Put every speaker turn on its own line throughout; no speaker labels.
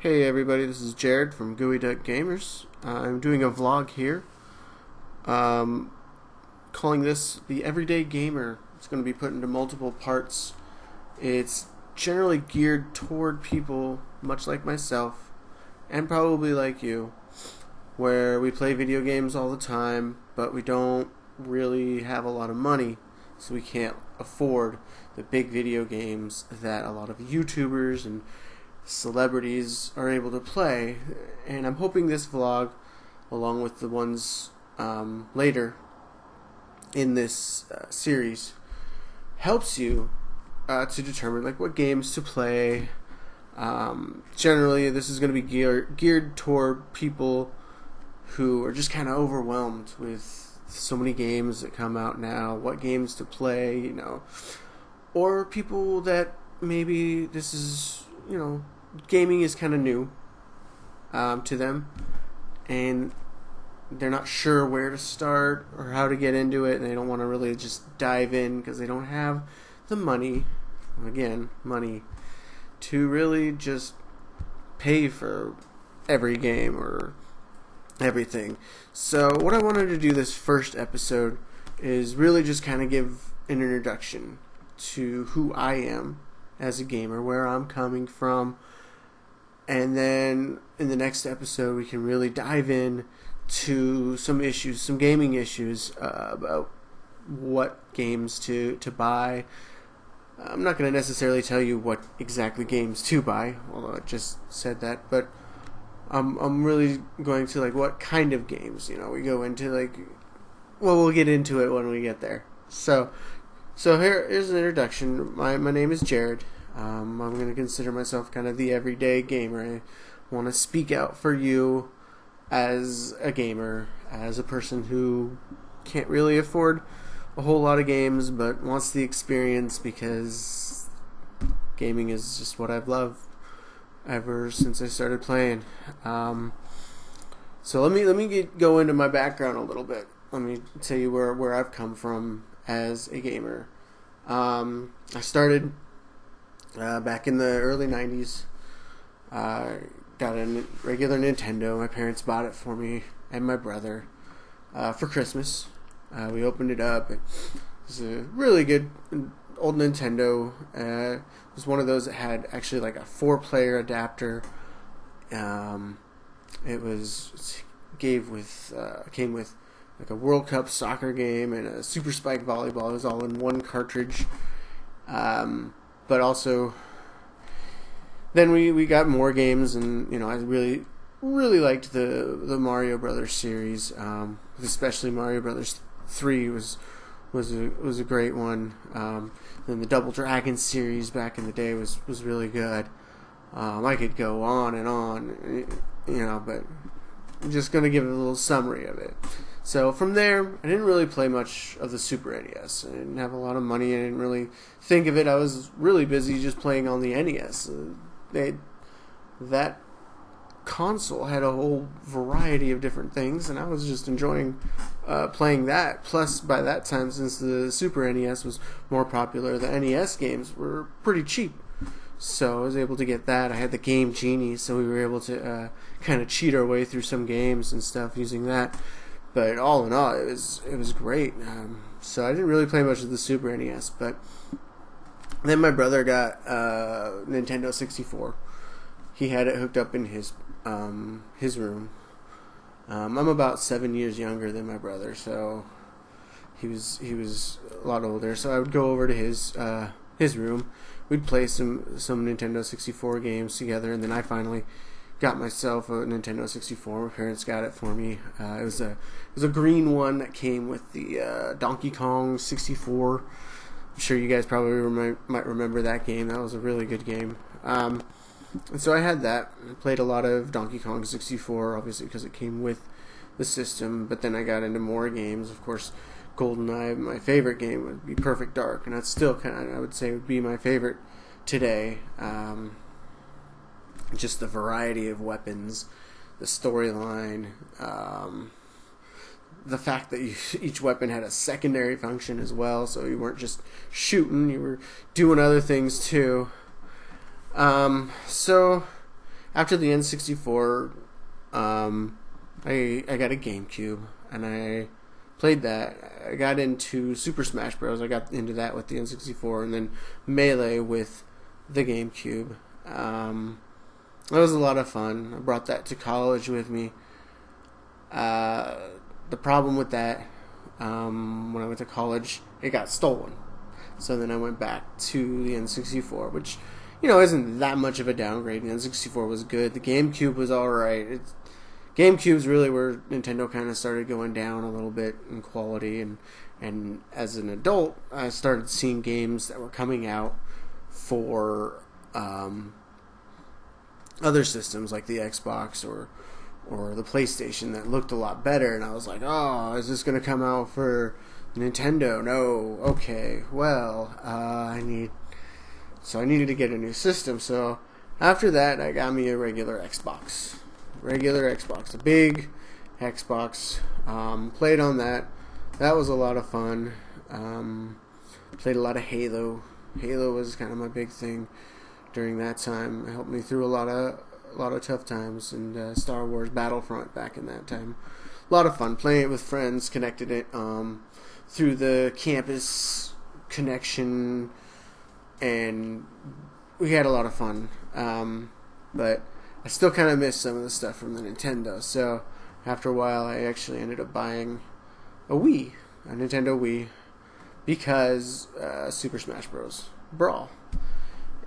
Hey everybody, this is Jared from Geoduck Gamers. I'm doing a vlog here, calling this the Everyday Gamer. It's going to be put into multiple parts. It's generally geared toward people much like myself, and probably like you, where we play video games all the time, but we don't really have a lot of money, so we can't afford the big video games that a lot of YouTubers and celebrities are able to play. And I'm hoping this vlog, along with the ones later in this series, helps you to determine like what games to play. Generally, this is going to be geared toward people who are just kind of overwhelmed with so many games that come out now, what games to play, or people that maybe this is, gaming is kind of new to them, and they're not sure where to start or how to get into it, and they don't want to really just dive in because they don't have the money, to really just pay for every game or everything. So what I wanted to do this first episode is really just kind of give an introduction to who I am as a gamer, where I'm coming from, and then in the next episode we can really dive in to some gaming issues, about what games to buy. I'm not going to necessarily tell you what exactly games to buy, although I just said that, but I'm really going to like what kind of games, we go into we'll get into it when we get there. So here's an introduction. My name is Jared. I'm going to consider myself kind of the everyday gamer. I want to speak out for you as a gamer, as a person who can't really afford a whole lot of games but wants the experience, because gaming is just what I've loved ever since I started playing. So let me go into my background a little bit. Let me tell you where I've come from as a gamer. I started back in the early 90s. Got a regular Nintendo. My parents bought it for me and my brother for Christmas. We opened it up. It was a really good old Nintendo. It was one of those that had actually like a 4-player adapter. Came with like a World Cup soccer game and a Super Spike volleyball. It was all in one cartridge. But also, then we got more games, and I really liked the Mario Brothers series, especially Mario Brothers 3 was a great one. Then the Double Dragon series back in the day was really good. I could go on and on, but I'm just gonna give a little summary of it. So from there, I didn't really play much of the Super NES. I didn't have a lot of money. I didn't really think of it. I was really busy just playing on the NES. That console had a whole variety of different things, and I was just enjoying playing that. Plus, by that time, since the Super NES was more popular, the NES games were pretty cheap. So I was able to get that. I had the Game Genie, so we were able to kind of cheat our way through some games and stuff using that. But all in all, it was great. So I didn't really play much of the Super NES, but then my brother got Nintendo 64. He had it hooked up in his room. I'm about 7 years younger than my brother, so he was a lot older. So I would go over to his room. We'd play some Nintendo 64 games together, and then I finally got myself a Nintendo 64. My parents got it for me. It was a green one that came with the Donkey Kong 64. I'm sure you guys probably might remember that game. That was a really good game. And so I had that. I played a lot of Donkey Kong 64, obviously because it came with the system. But then I got into more games. Of course, GoldenEye, my favorite game, would be Perfect Dark, and that's still I would say would be my favorite today. Just the variety of weapons, the storyline, the fact that each weapon had a secondary function as well, so you weren't just shooting, you were doing other things too. So after the N64, I got a GameCube, and I played that. I got into Super Smash Bros. I got into that with the N64, and then Melee with the GameCube. That was a lot of fun. I brought that to college with me. The problem with that, when I went to college, it got stolen. So then I went back to the N64, which, isn't that much of a downgrade. The N64 was good. The GameCube was alright. GameCube's really where Nintendo kind of started going down a little bit in quality, and as an adult, I started seeing games that were coming out for other systems like the Xbox or the PlayStation that looked a lot better, and I was like, oh, is this going to come out for Nintendo? No. Okay, well, I needed to get a new system, so after that, I got me a regular Xbox, a big Xbox. Played on that. That was a lot of fun. Played a lot of Halo. Halo was kind of my big thing during that time. It helped me through a lot of tough times, and Star Wars Battlefront back in that time. A lot of fun playing it with friends. Connected it through the campus connection, and we had a lot of fun. But I still kind of miss some of the stuff from the Nintendo. So after a while, I actually ended up buying a Nintendo Wii, because Super Smash Bros. Brawl.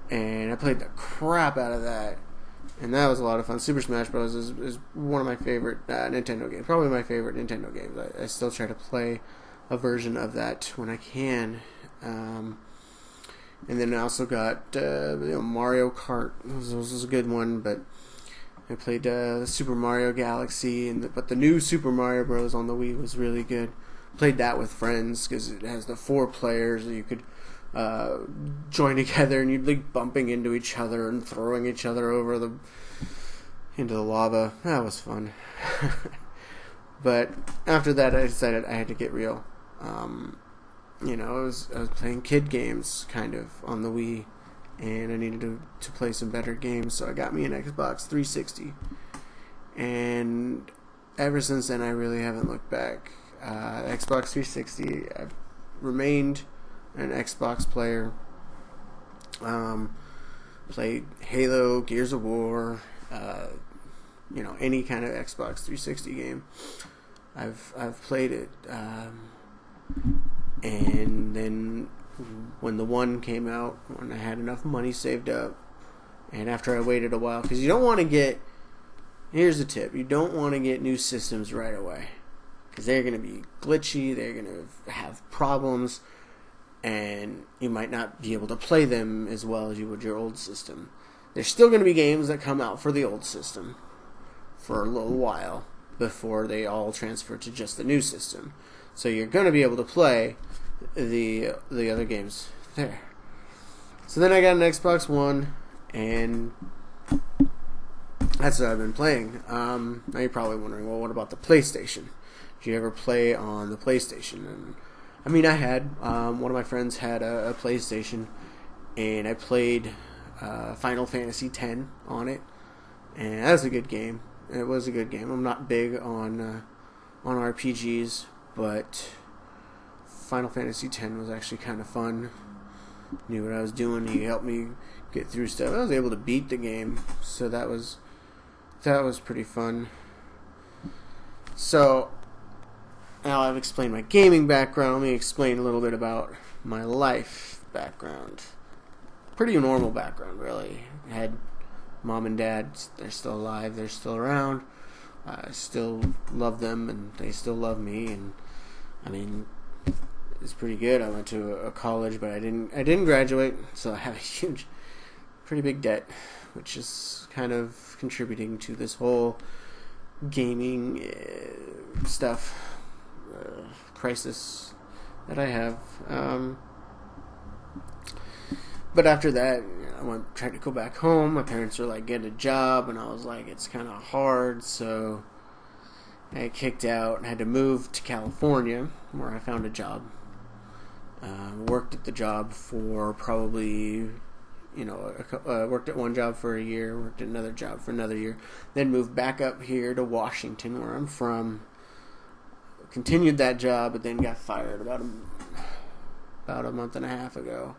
And I played the crap out of that. And that was a lot of fun. Super Smash Bros. is one of my favorite Nintendo games. Probably my favorite Nintendo games. I still try to play a version of that when I can. And then I also got Mario Kart. This was a good one, but I played the Super Mario Galaxy, but the new Super Mario Bros. On the Wii was really good. Played that with friends because it has the 4 players that you could join together, and you'd be bumping into each other and throwing each other into the lava. That was fun. But after that, I decided I had to get real. I was playing kid games kind of on the Wii, and I needed to play some better games, so I got me an Xbox 360. And ever since then, I really haven't looked back. Xbox 360, I've remained an Xbox player. Played Halo, Gears of War, any kind of Xbox 360 game. I've played it. And then when the one came out, when I had enough money saved up, and after I waited a while, because you don't want to get, here's the tip, you don't want to get new systems right away, because they're going to be glitchy, they're going to have problems, and you might not be able to play them as well as you would your old system. There's still going to be games that come out for the old system for a little while before they all transfer to just the new system. So you're going to be able to play the other games there. So then I got an Xbox One, and that's what I've been playing. Now you're probably wondering, well, what about the PlayStation? Did you ever play on the PlayStation? And I had. One of my friends had a PlayStation, and I played Final Fantasy X on it, and that was a good game. It was a good game. I'm not big on RPGs, but Final Fantasy X was actually kind of fun. Knew what I was doing. He helped me get through stuff. I was able to beat the game, so that was pretty fun. So now I've explained my gaming background. Let me explain a little bit about my life background. Pretty normal background, really. I had mom and dad. They're still alive. They're still around. I still love them, and they still love me. And it's pretty good. I went to a college, but I didn't graduate, so I have a pretty big debt, which is kind of contributing to this whole gaming stuff crisis that I have. But after that, I tried to go back home. My parents were like, get a job, and I was like, it's kind of hard, so I kicked out and had to move to California, where I found a job. Worked at the job for probably worked at one job for a year, worked at another job for another year, then moved back up here to Washington, where I'm from. Continued that job, but then got fired about a month and a half ago.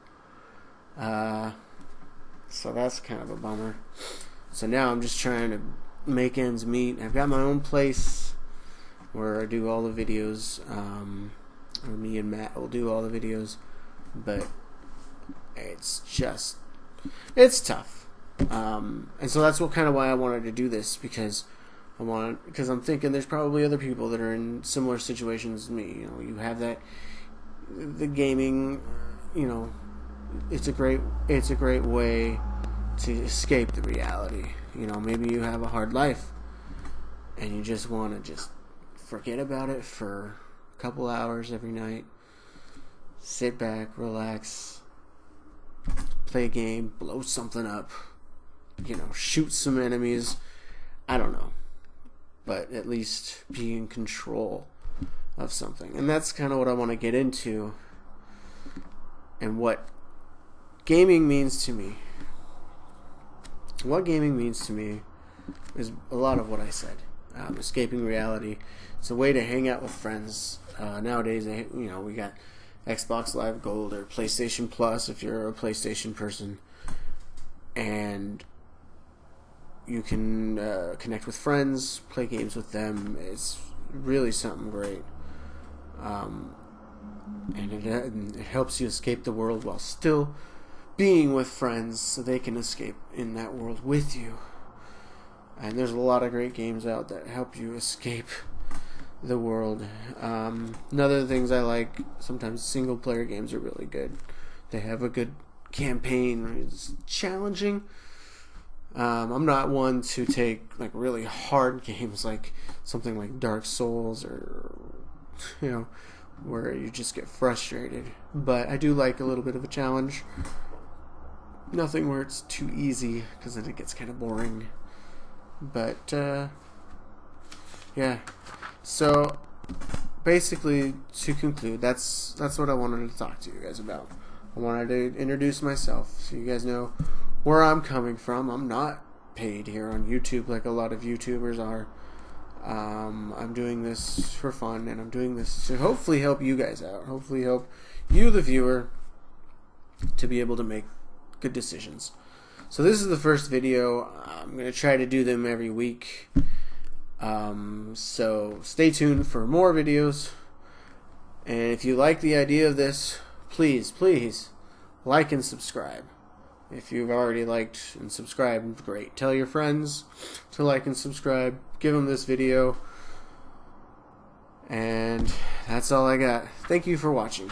So that's kind of a bummer. So now I'm just trying to make ends meet. I've got my own place where I do all the videos. Or me and Matt will do all the videos, but it's tough. And so that's kind of why I wanted to do this, because I'm thinking there's probably other people that are in similar situations as me. You have the gaming, it's a great way to escape the reality. Maybe you have a hard life and you just want to just forget about it for a couple hours every night. Sit back, relax, play a game, blow something up, shoot some enemies. I don't know. But at least be in control of something. And that's kind of what I want to get into, and what gaming means to me. What gaming means to me is a lot of what I said. Escaping reality. It's a way to hang out with friends. Nowadays, we got Xbox Live Gold or PlayStation Plus if you're a PlayStation person. And you can connect with friends, play games with them. It's really something great. And it helps you escape the world while still being with friends, so they can escape in that world with you. And there's a lot of great games out that help you escape the world. Another things I like, sometimes single player games are really good. They have a good campaign. It's challenging. I'm not one to take like really hard games, like something like Dark Souls, or where you just get frustrated. But I do like a little bit of a challenge. Nothing where it's too easy, because then it gets kind of boring. But yeah. So basically, to conclude, that's what I wanted to talk to you guys about. I wanted to introduce myself so you guys know where I'm coming from. I'm not paid here on YouTube like a lot of YouTubers are. I'm doing this for fun, and I'm doing this to hopefully help you guys out. Hopefully help you, the viewer, to be able to make good decisions. So this is the first video. I'm going to try to do them every week. So stay tuned for more videos. And if you like the idea of this, please like and subscribe. If you've already liked and subscribed, great. Tell your friends to like and subscribe. Give them this video. And that's all I got. Thank you for watching.